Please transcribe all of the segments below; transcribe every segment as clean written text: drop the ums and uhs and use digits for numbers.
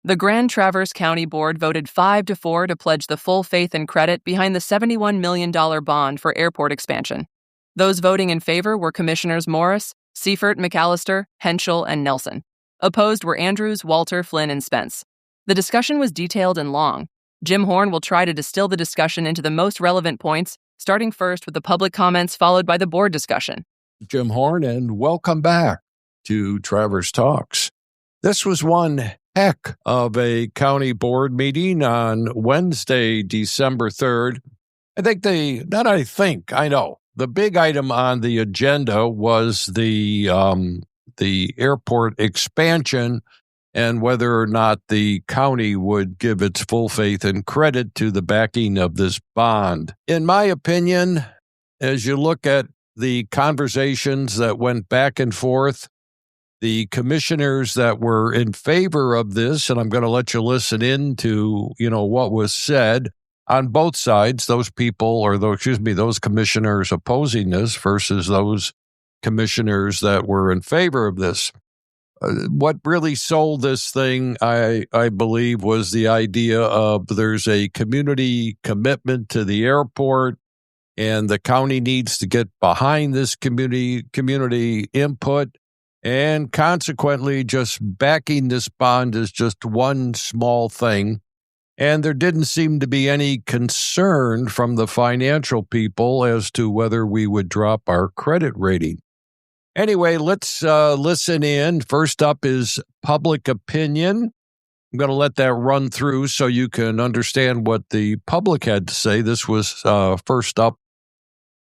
The Grand Traverse County Board voted 5-4 to pledge the full faith and credit behind the $71 million bond for airport expansion. Those voting in favor were Commissioners Morris, Seifert, McAllister, Henschel, and Nelson. Opposed were Andrews, Walter, Flynn, and Spence. The discussion was detailed and long. Jim Horn will try to distill the discussion into the most relevant points, starting first with the public comments followed by the board discussion. Jim Horn, and welcome back to Traverse Talks. This was one heck of a county board meeting on Wednesday, December 3rd. I know. The big item on the agenda was the airport expansion and whether or not the county would give its full faith and credit to the backing of this bond. In my opinion, as you look at the conversations that went back and forth, the commissioners that were in favor of this, and I'm going to let you listen in to, what was said on both sides, those commissioners opposing this versus those commissioners that were in favor of this. What really sold this thing, I believe, was the idea of there's a community commitment to the airport, and the county needs to get behind this community input, and consequently, just backing this bond is just one small thing. And there didn't seem to be any concern from the financial people as to whether we would drop our credit rating. Anyway, let's listen in. First up is public opinion. I'm going to let that run through so you can understand what the public had to say. This was first up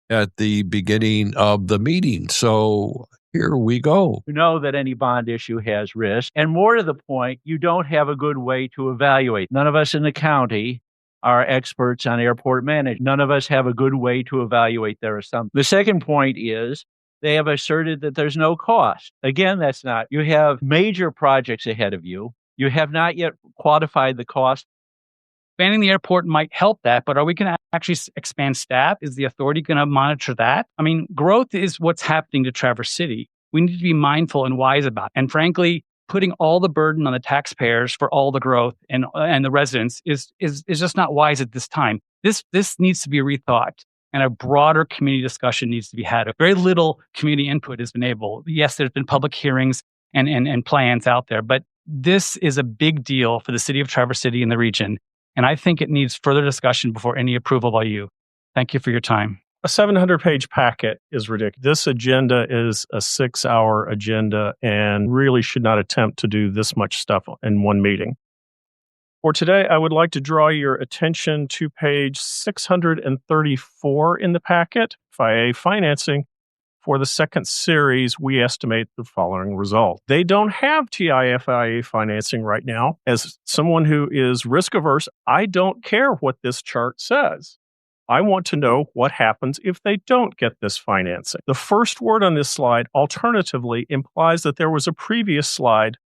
at the beginning of the meeting. So here we go. You know that any bond issue has risk. And more to the point, you don't have a good way to evaluate. None of us in the county are experts on airport management. None of us have a good way to evaluate their assumptions. The second point is they have asserted that there's no cost. Again, that's not. You have major projects ahead of you. You have not yet quantified the cost. Expanding the airport might help that, but are we going to actually expand staff? Is the authority going to monitor that? I mean, growth is what's happening to Traverse City. We need to be mindful and wise about it. And frankly, putting all the burden on the taxpayers for all the growth and the residents is just not wise at this time. This needs to be rethought, and a broader community discussion needs to be had. Very little community input has been able. Yes, there's been public hearings and plans out there, but this is a big deal for the city of Traverse City and the region. And I think it needs further discussion before any approval by you. Thank you for your time. A 700-page packet is ridiculous. This agenda is a 6-hour agenda and really should not attempt to do this much stuff in one meeting. For today, I would like to draw your attention to page 634 in the packet, FIA financing. For the second series, we estimate the following result. They don't have TIFIA financing right now. As someone who is risk averse, I don't care what this chart says. I want to know what happens if they don't get this financing. The first word on this slide, alternatively, implies that there was a previous slide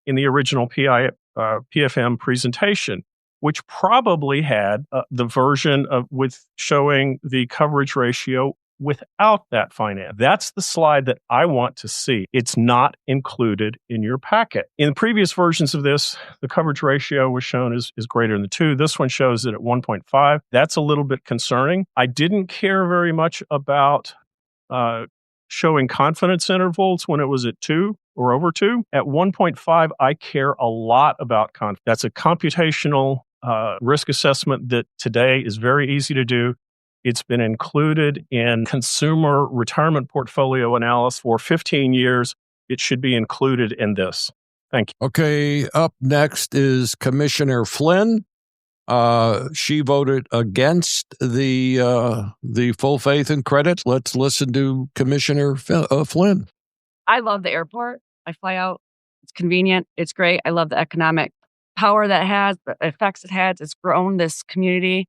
in the original PFM presentation, which probably had the version with showing the coverage ratio without that finance. That's the slide that I want to see. It's not included in your packet. In previous versions of this, the coverage ratio was shown as greater than 2. This one shows it at 1.5. That's a little bit concerning. I didn't care very much about showing confidence intervals when it was at 2 or over 2. At 1.5, I care a lot about confidence. That's a computational risk assessment that today is very easy to do. It's been included in consumer retirement portfolio analysis for 15 years. It should be included in this. Thank you. Okay, up next is Commissioner Flynn. She voted against the full faith and credit. Let's listen to Commissioner Flynn. I love the airport. I fly out. It's convenient. It's great. I love the economic power that it has, the effects it has. It's grown this community.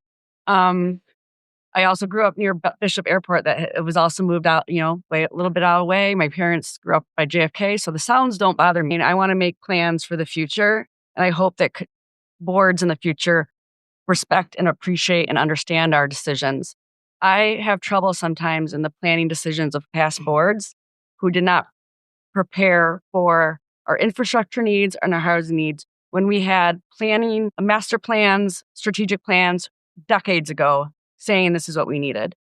I also grew up near Bishop Airport that it was also moved out, a little bit out of the way. My parents grew up by JFK, so the sounds don't bother me. And I want to make plans for the future. And I hope that boards in the future respect and appreciate and understand our decisions. I have trouble sometimes in the planning decisions of past boards who did not prepare for our infrastructure needs and our housing needs when we had planning, master plans, strategic plans decades ago saying this is what we needed.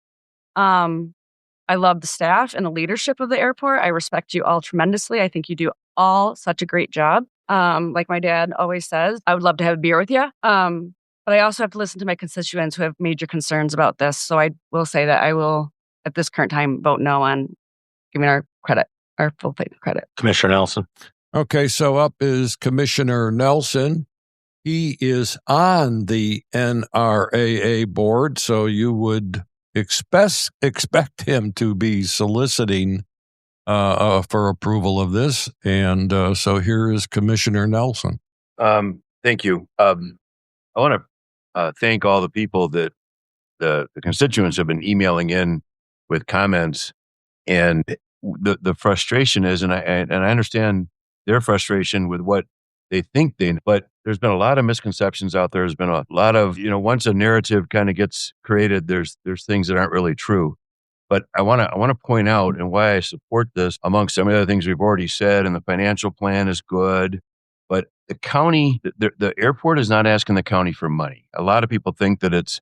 I love the staff and the leadership of the airport. I respect you all tremendously. I think you do all such a great job. Like my dad always says, I would love to have a beer with you. But I also have to listen to my constituents who have major concerns about this. So I will say that I will, at this current time, vote no on giving our full faith credit. Commissioner Nelson. Okay, so up is Commissioner Nelson. He is on the NRAA board, so you would expect him to be soliciting for approval of this. And so here is Commissioner Nelson. Thank you. I want to thank all the people that the constituents have been emailing in with comments, and the frustration is, and I understand their frustration with what they think but there's been a lot of misconceptions out there. There's been a lot of, once a narrative kind of gets created, there's things that aren't really true. But I want to point out and why I support this, amongst some of the other things we've already said, and the financial plan is good. But the county, the airport is not asking the county for money. A lot of people think that it's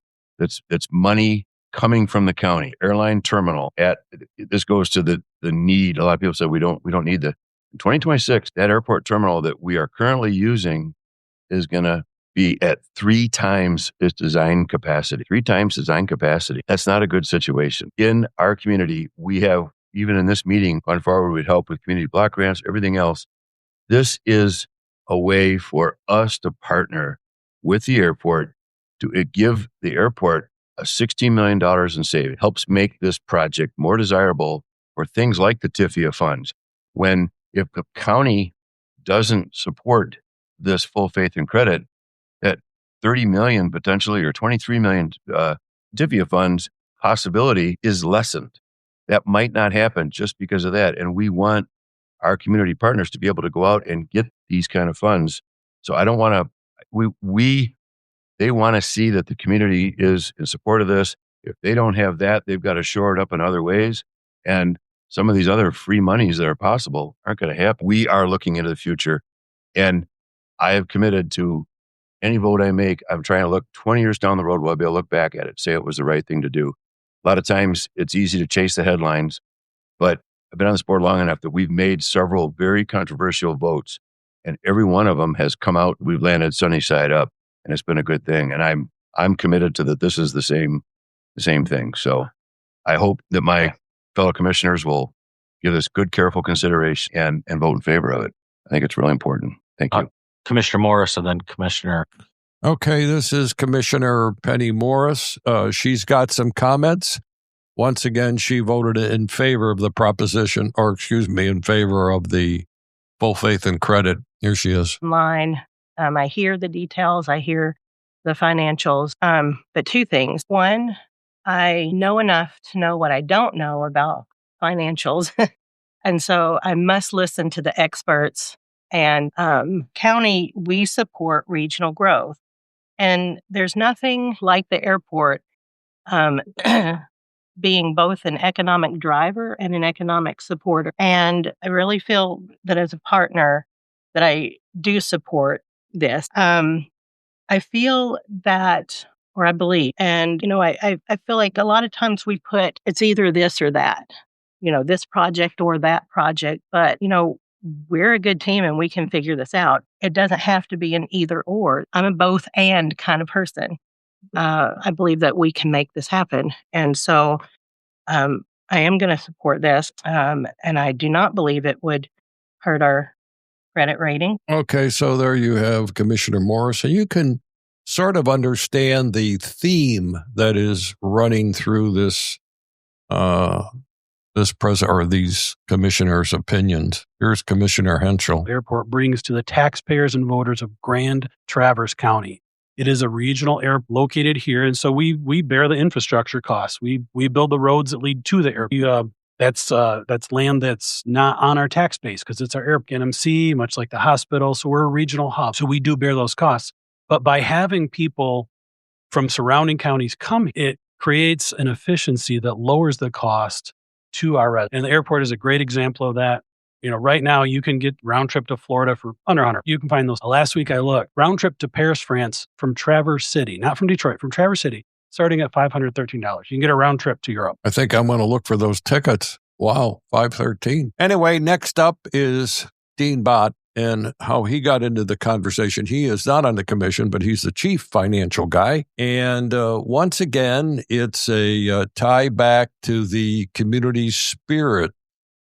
money coming from the county. Airline terminal, this goes to the need. A lot of people say we don't need the. In 2026, that airport terminal that we are currently using is going to be at 3 times its design capacity. 3 times design capacity. That's not a good situation. In our community, we have, even in this meeting, gone forward with help with community block grants, everything else. This is a way for us to partner with the airport to give the airport a $16 million in savings. It helps make this project more desirable for things like the TIFIA funds. If the county doesn't support this full faith and credit, that 30 million potentially or 23 million TIFIA funds possibility is lessened. That might not happen just because of that. And we want our community partners to be able to go out and get these kind of funds. So I don't want to, they want to see that the community is in support of this. If they don't have that, they've got to shore it up in other ways. And some of these other free monies that are possible aren't going to happen. We are looking into the future. And I have committed to any vote I make, I'm trying to look 20 years down the road, we'll be able to look back at it, say it was the right thing to do. A lot of times it's easy to chase the headlines, but I've been on this board long enough that we've made several very controversial votes, and every one of them has come out, we've landed sunny side up, and it's been a good thing. And I'm committed to that. This is the same thing. So I hope that my fellow commissioners will give this good, careful consideration and vote in favor of it. I think it's really important. Thank you. Commissioner Morris and then Commissioner. Okay, this is Commissioner Penny Morris. She's got some comments. Once again, she voted in favor of the proposition, in favor of the full faith and credit. Here she is. Line. I hear the details. I hear the financials. But 2 things. One, I know enough to know what I don't know about financials. And so I must listen to the experts. And county, we support regional growth. And there's nothing like the airport being both an economic driver and an economic supporter. And I really feel that as a partner that I do support this. I feel that, or I believe, and, I feel like a lot of times we put, it's either this or that, this project or that project, but, we're a good team and we can figure this out. It doesn't have to be an either or. I'm a both and kind of person. I believe that we can make this happen. And so I am going to support this. And I do not believe it would hurt our credit rating. Okay, so there you have Commissioner Morris. And you can sort of understand the theme that is running through these commissioners' opinions. Here's Commissioner Henschel. The airport brings to the taxpayers and voters of Grand Traverse County. It is a regional airport located here, and so we bear the infrastructure costs. We build the roads that lead to the airport. That's land that's not on our tax base because it's our airport NMC, much like the hospital. So we're a regional hub. So we do bear those costs. But by having people from surrounding counties come, it creates an efficiency that lowers the cost to our residents. And the airport is a great example of that. Right now you can get round trip to Florida for under 100. You can find those. Last week I looked, round trip to Paris, France from Traverse City, not from Detroit, from Traverse City, starting at $513. You can get a round trip to Europe. I think I'm going to look for those tickets. Wow, $513. Anyway, next up is Dean Bott and how he got into the conversation. He is not on the commission, but he's the chief financial guy. And once again, it's a tie back to the community spirit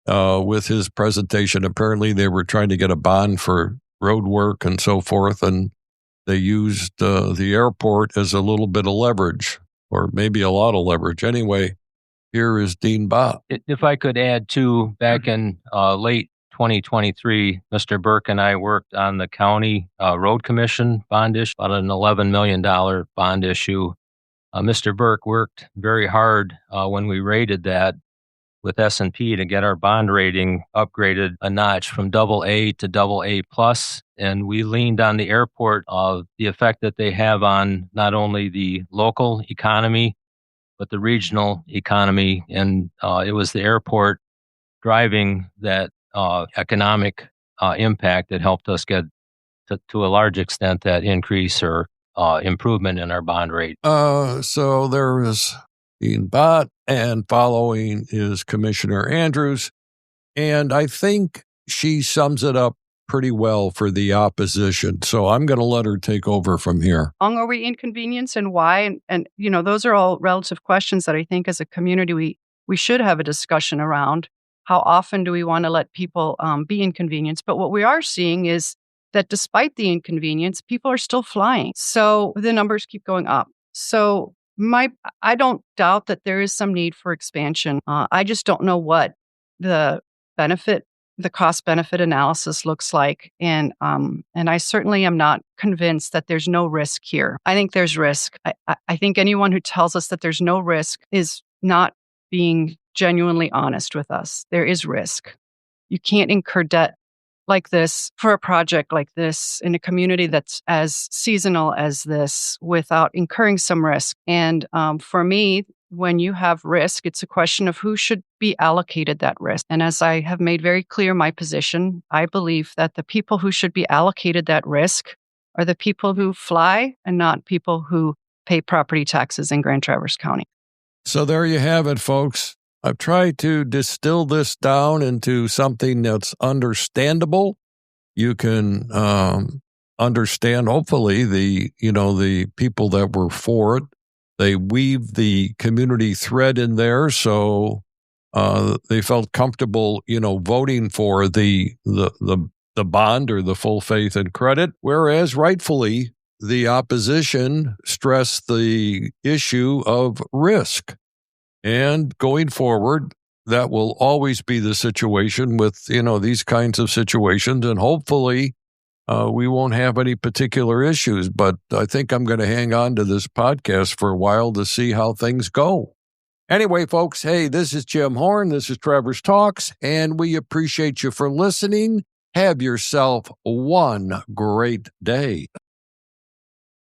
with his presentation. Apparently, they were trying to get a bond for road work and so forth, and they used the airport as a little bit of leverage, or maybe a lot of leverage. Anyway, here is Dean Bott. If I could add too, back in late 2023, Mr. Burke and I worked on the county road commission bond issue, about an $11 million bond issue. Mr. Burke worked very hard when we rated that with S&P to get our bond rating upgraded a notch from AA to AA+. And we leaned on the airport of the effect that they have on not only the local economy, but the regional economy. And it was the airport driving that economic impact that helped us get to a large extent that increase or improvement in our bond rate. So there is Dean Bott, and following is Commissioner Andrews. And I think she sums it up pretty well for the opposition. So I'm going to let her take over from here. How long are we inconvenienced and why? And those are all relative questions that I think as a community we should have a discussion around. How often do we want to let people be inconvenienced? But what we are seeing is that despite the inconvenience, people are still flying. So the numbers keep going up. So I don't doubt that there is some need for expansion. I just don't know what the cost-benefit analysis looks like. And I certainly am not convinced that there's no risk here. I think there's risk. I think anyone who tells us that there's no risk is not being genuinely honest with us. There is risk. You can't incur debt like this for a project like this in a community that's as seasonal as this without incurring some risk. And for me, when you have risk, it's a question of who should be allocated that risk. And as I have made very clear my position, I believe that the people who should be allocated that risk are the people who fly and not people who pay property taxes in Grand Traverse County. So there you have it, folks. I've tried to distill this down into something that's understandable. You can understand, hopefully, the people that were for it. They weave the community thread in there, so they felt comfortable, voting for the bond or the full faith and credit. Whereas rightfully, the opposition stressed the issue of risk. And going forward, that will always be the situation with, these kinds of situations. And hopefully we won't have any particular issues. But I think I'm going to hang on to this podcast for a while to see how things go. Anyway, folks, hey, this is Jim Horn. This is Traverse Talks. And we appreciate you for listening. Have yourself one great day.